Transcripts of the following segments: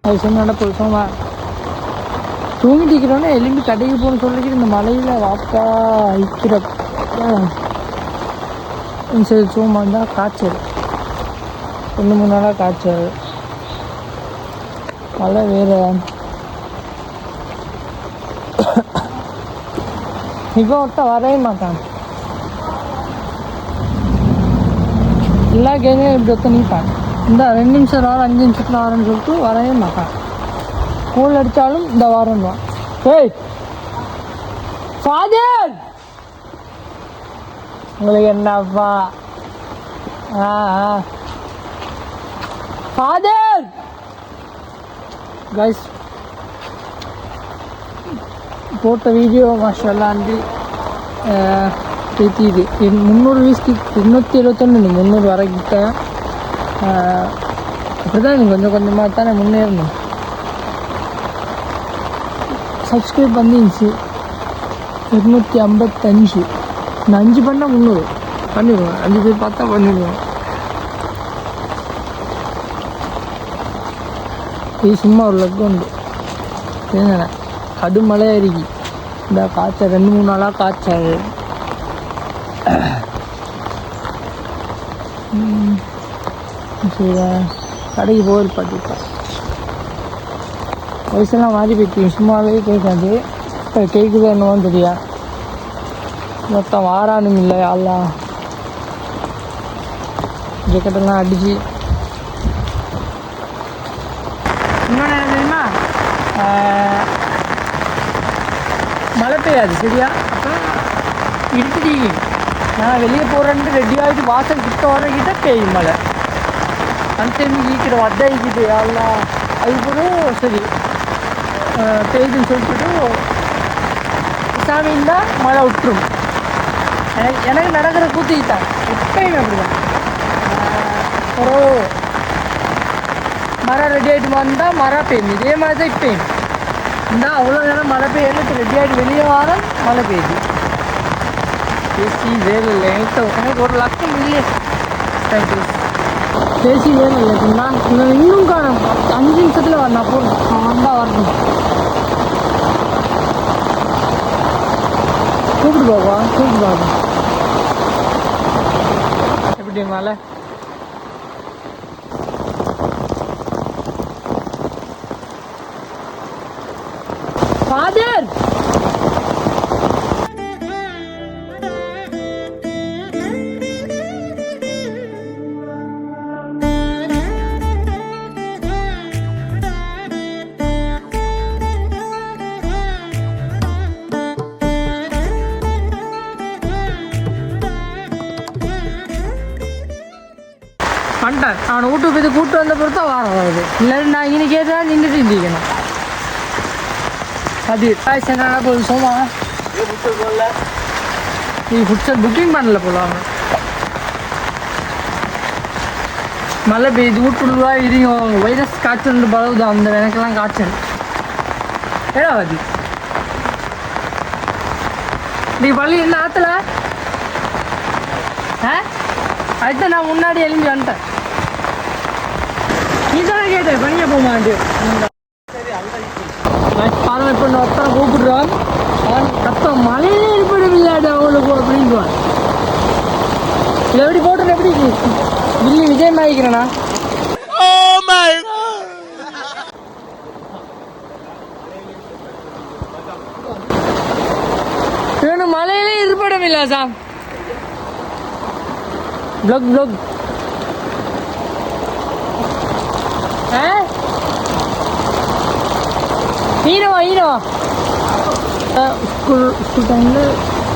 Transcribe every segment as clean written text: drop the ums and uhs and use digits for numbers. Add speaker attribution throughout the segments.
Speaker 1: அது சொன்ன புதுசமா தூங்கிட்டு இருக்கிறோன்னே எலும்பி கடைக்கு போகணும்னு சொல்லிக்கிட்டு இந்த மலையில் வாப்பா இருக்கிறப்ப சரி சும்மா இருந்தால் காய்ச்சல் 2-3 நாளாக காய்ச்சல் மழை வேறு. இப்போ ஒருத்தன் வரவே மாட்டான். எல்லா கேங்கையும் இப்படி ஒருத்தன் நீப்பான். இந்த 2 நிமிஷம் வாரம் 5 நிமிஷத்தில் வரேன்னு சொல்லிட்டு வரவே மாட்டான். ஸ்கூல் அடித்தாலும் இந்த வாரம்தான். ஏய் ஃபாதர் உங்களுக்கு என்னப்பா? ஃபாதர் கைஸ் போட்ட வீடியோ மாஷல்லாண்டி பேத்திது 300 வீஸ்க்கு 271 300 வரைக்கிட்ட. அப்படி தான் எனக்கு கொஞ்சம் கொஞ்சமாக தானே முன்னேறணும். சப்ஸ்கிரைப் பண்ணிருந்துச்சு 255. இந்த 5 பண்ணால் 300 பண்ணிடுவேன். 5 பேர் பார்த்தா பண்ணிடுவேன். இது சும்மா ஒரு லக்கு உண்டு. ஏங்க கடுமழையாக இருக்கு. இந்த காய்ச்சல் 2-3 நாளாக காய்ச்சல். சரி கடைக்கு போகிற பாட்டிப்பா வயசெல்லாம் மாறி போயிட்டு சும்மாவே கேட்காது. இப்போ கேட்குது என்னவோன்னு தெரியா. மொத்தம் வாரானும் இல்லை எல்லாம் ஜெக்கெட்டெல்லாம் அடிச்சு. இன்னொன்று என்ன தெரியுமா, மழை பெய்யாது சரியா. அப்போ இருட்டுடி நான் வெளியே போகிறேன்ட்டு ரெடி ஆகிட்டு வாசல் கிட்ட வரக்கிட்ட பெய்யும் மழை. அந்த டைம் ஈக்கிற வட்டாயிக்கிட்டு எல்லாம் அது கூட சரி பெய்யுதுன்னு சொல்லிட்டு சாமி இருந்தால் மழை விட்டுரும். எனக்கு நடக்கிற கூத்திக்கிட்டான் எப்பயுமே அப்படிதான். ஒரு மரம் ரெடி ஆகிட்டு வந்தால் மழை பெய்யும். இதே மாதிரி தான் இப்பயும் இருந்தால் அவ்வளோ நேரம் மழை பெய்யல. இப்போ ரெடி ஆகிட்டு வெளியே வரோம் மழை பெய்யுது. பேசி வேலை இல்லை எனக்கு ஒரு லட்சம் இல்லையே. தேங்க்யூ. பேசி வேலை இல்லை அப்படின்னா இன்னும் காணும் 5 நிமிஷத்தில் வரணும். அப்போ வந்தால் வரணும். கூப்பிட்டு போவா கூப்பிட்டு பார்ப்போம் எப்படி மழை. ஃபாதர் பண்ணிட்டேன். அவனை வீட்டுக்கு போய் கூப்பிட்டு வந்த பிறகு தான் வாரம் வருது. இல்லை நான் இன்னைக்கு கேட்டால் நின்றுட்டு இருந்திக்கணும். அது என்ன போகுது சோமா நீ ஃபுட்ஸர் புக்கிங் பண்ணல போல. அவங்க மழை பெய்யுது வீட்டுள்ளா இதையும் வைரஸ் காய்ச்சல் பரவுது. அந்த எனக்கெல்லாம் காய்ச்சல் ஏடா அது நீ பள்ளி என்ன ஆற்றல. அதுதான் நான் முன்னாடி எழும்பி வந்துட்டேன். நீ தானே கேட்டேன் பணியாக போக மாட்டேன். பாருங்க இப்போ நான் ஒருத்தனை கூப்பிடுறான். கத்தம் மழையிலே இருப்பிடவில்லாது அவங்களுக்கு அப்படின்றான். இதை எப்படி போட்டு எப்படி வில்லி விஜயம் ஆகிக்கிறேண்ணா. இவனு மழையிலே இருப்பிடவில்லை சார். ब्लॉग ब्लॉग हीरो स्कूल टाइम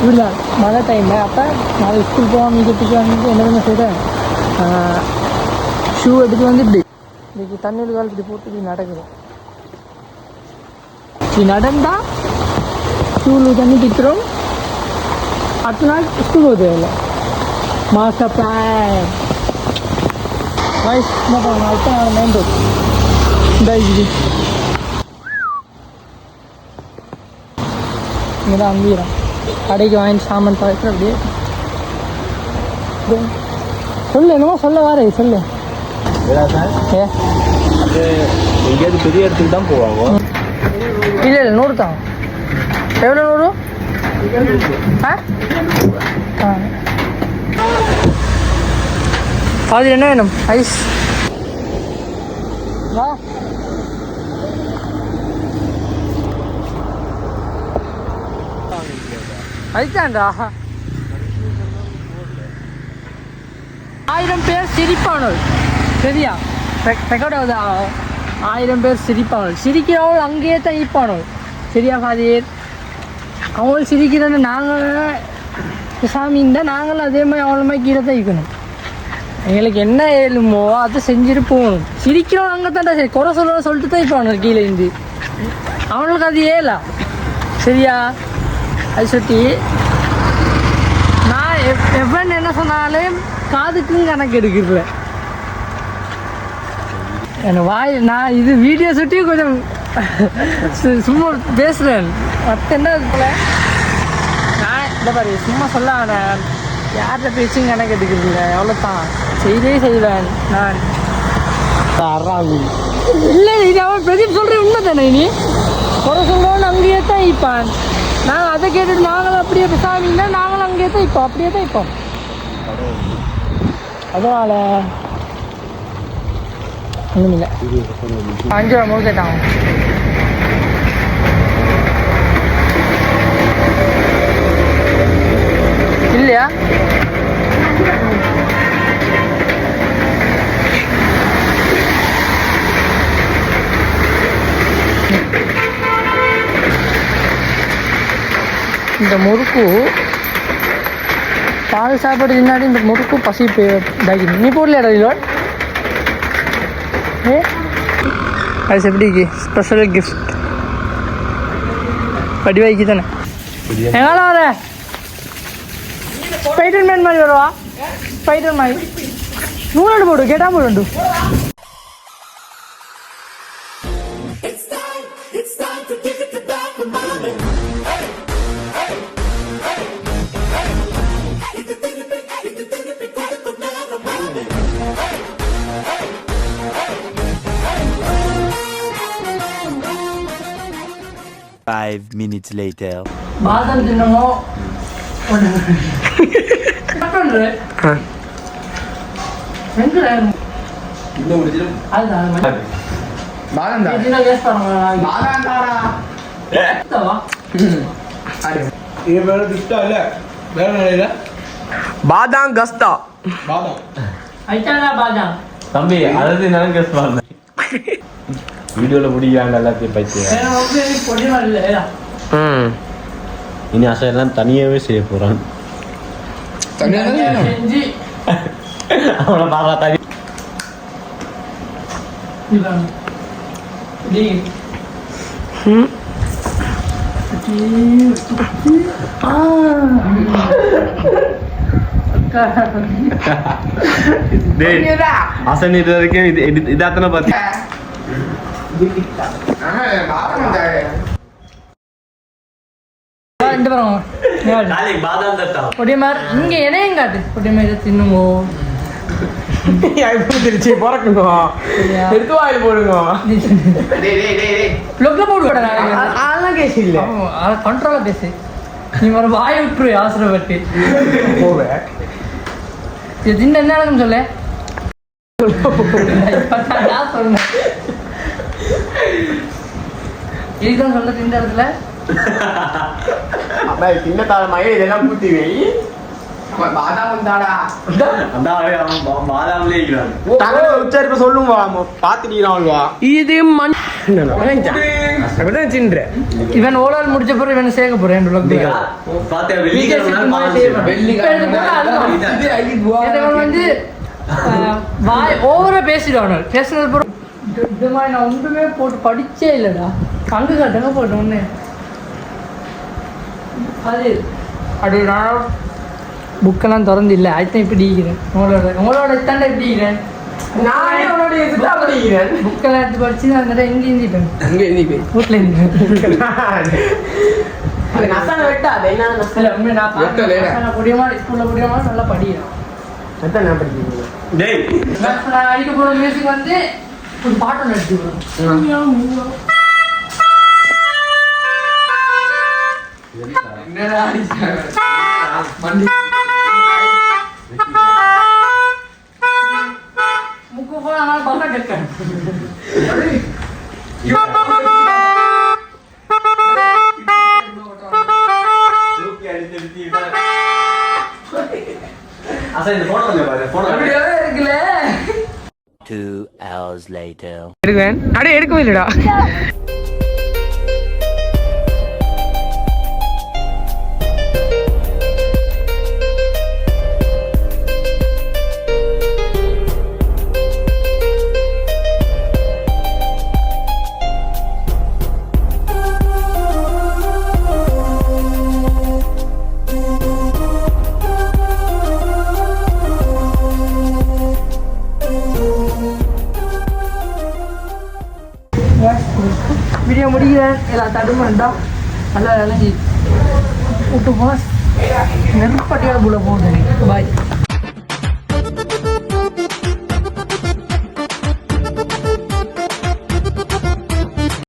Speaker 1: இல்லை மழை டைமில். அப்போ நான் ஸ்கூல் போகாமல் வீட்டுக்கு வந்துட்டு என்ன செய்கிறேன், ஷூ எடுத்து வந்துட்டு இன்றைக்கி தண்ணீர் கால் இப்படி போட்டு இப்படி நடக்குது. இப்படி நடந்தால் ஷூவில் தண்ணி திட்டுறோம். அடுத்த நாள் ஸ்கூல் போக தேவையில்லை. மாஸ்டர் பிளான் வாய்ஸ் என்ன பண்ணணும். அடுத்த மெயின் ரோட் இந்த இது இங்கே தான் அங்கீரம் கடைக்கு வாங்கி சாமான் துவைக்கிற. அப்படியே சொல்லு என்னமோ சொல்ல வாரே சொல்லு.
Speaker 2: அது எங்கேயாவது பெரிய இடத்துக்கு தான் போவாங்க.
Speaker 1: இல்லை 100 தான். எவ்வளோ 100? அது என்ன வேணும்? ஐஸ் வா. அதுதான்டா 1000 பேர் சிரிப்பானோள். சரியா? ரெக்கார்ட் ஆகுது. 1000 பேர் சிரிப்பானோள். சிரிக்கிறவள் அங்கேயே தான் ஈப்பானோள். சரியா ஃபாதர்? அவள் சிரிக்கிறன்னு நாங்கள் சாமி இருந்தால் நாங்களும் அதே மாதிரி அவளை மாதிரி கீழே தான் இருக்கணும். எங்களுக்கு என்ன ஏழுமோ அதை செஞ்சுட்டு போகணும். சிரிக்கிறவன் அங்கே தான்டா சரி குறை சொல்லிட்டு தான் இப்போ கீழே இருந்து அவனுக்கு அது ஏலா. சரியா? அது சுற்றி நான் எவன் என்ன சொன்னாலும் காதுக்கும் கணக்கு எடுக்கிறல. எனக்கு வாய் நான் இது வீடியோ சுட்டி கொஞ்சம் சும்மா பேசுகிறேன். மற்ற என்ன போல நான் இந்த பாரு சும்மா சொல்ல நான் யார்கிட்ட பேச்சும் கணக்கு எடுக்கிறதில்ல. எவ்வளோ தான் செய்வேன் நான். இல்லை இது அவன் பிரதீப் சொல்கிறேன் உண்மை தானே. நீ குறை சொல்லுவோன்னு அங்கேயே தான் இப்பான். நாங்கள் அதை கேட்டுட்டு நாங்களும் அப்படியே சாமின்னா நாங்களும் அங்கேயே தான் இப்போம். அப்படியே தான் இப்போம். அதனால் ஒன்றும் இல்லை. 5 ரூபா கேட்டாங்க. இல்லையா? இந்த முறுக்கு பால் சாப்பாடு தின்னாடி இந்த முறுக்கு பசி இதாகி நீ போடலையாடா இதில்? அது எப்படி ஸ்பெஷல் கிஃப்ட் வடிவாய்க்கு தானே. எங்கால வர ஸ்பைடர் மேன் மாதிரி வருவா. ஸ்பைடர் மாதிரி நூலோடு போடு கேட்டா போடு.
Speaker 2: Five minutes later.
Speaker 1: பாதாம் தின்னமோ
Speaker 3: பாதாம் கஸ்தா
Speaker 1: பாதாம்
Speaker 2: தம்பி அதாவது நான் கெஸ் பண்ணேன். வீடியோல முடியாங்க எல்லாத்தையும் பைத்திய. இனி அசை எல்லாம் தனியாவே செய்ய போறான். அவனை பாப்பா தனி அசன் இது வரைக்கும் இதாத்தனை பார்த்து
Speaker 1: இங்க இணையம் காட்டு பொடிமாரி தின்னுமோ
Speaker 3: திருச்சி பிறக்குங்க எடுத்து வாயில் போடுங்க அதெல்லாம் கேஸ் இல்லை
Speaker 1: கண்ட்ரோலா பேசு. நீ ஒரு வாயை விட்டுரு ஆசிரப்பட்டு
Speaker 3: போவேன்.
Speaker 1: தின்ன என்ன நடக்கும் சொல்ல சொன்னேன். இதுதான் சொல்ல தின்ற இடத்துல
Speaker 3: சின்ன தாழ்மையே இதெல்லாம் பூத்தி வை. உச்சரிப்பு சொல்லுவா பாத்துட்டீங்களா இது மண் சின்ற
Speaker 1: இவன் ஓலால் முடிச்ச பிறகு இவன் சேர்க்க போறேன். வந்து வாய் ஓவரா பேசிடுவானு பேசுனது பிறகு இந்த மாதிரி நான் ஒன்றுமே போட்டு படிச்சே இல்லைடா. கங்கு காட்டுங்க போட்டு ஒன்று அது அப்படி நான் புக்கெல்லாம் திறந்து இல்லை. அதுதான் இப்படி இருக்கிறேன். உங்களோட தாண்டா எப்படி இருக்கிறேன்.
Speaker 3: நானே உன்னோட படிக்கிறேன்.
Speaker 1: புக்கெல்லாம் எடுத்து படிச்சு நான் அந்த எங்கே இருந்துட்டேன்.
Speaker 3: இங்கே இருந்துப்பேன்
Speaker 1: வீட்டில் இருந்தேன். ஸ்கூலில் முடியுமா நல்லா படிக்கிறேன்.
Speaker 3: நான் படிக்கிறேன்.
Speaker 1: நான் அடிக்க போகிற மியூசிக் வந்து ஒரு பாட்டு ஒன்று எடுத்துக்கிறோம்.
Speaker 3: என்னடா மண்டி
Speaker 1: முக்கு போல ஆனால் பல்ல கேட்கணும்.
Speaker 2: இந்த போட்டோ பாரு போட்டோ
Speaker 1: இருக்குல்ல
Speaker 4: 2 hours later.
Speaker 3: எடுக்குவேன் அடே எடுக்கவே இல்லடா
Speaker 1: வீடியோ முடிக்கிறேன். எல்லாம் தடுமாண்டா நல்லா விளைஞ்சி விட்டு போன நெருப்பட்டியால் போல போகுது. பாய்.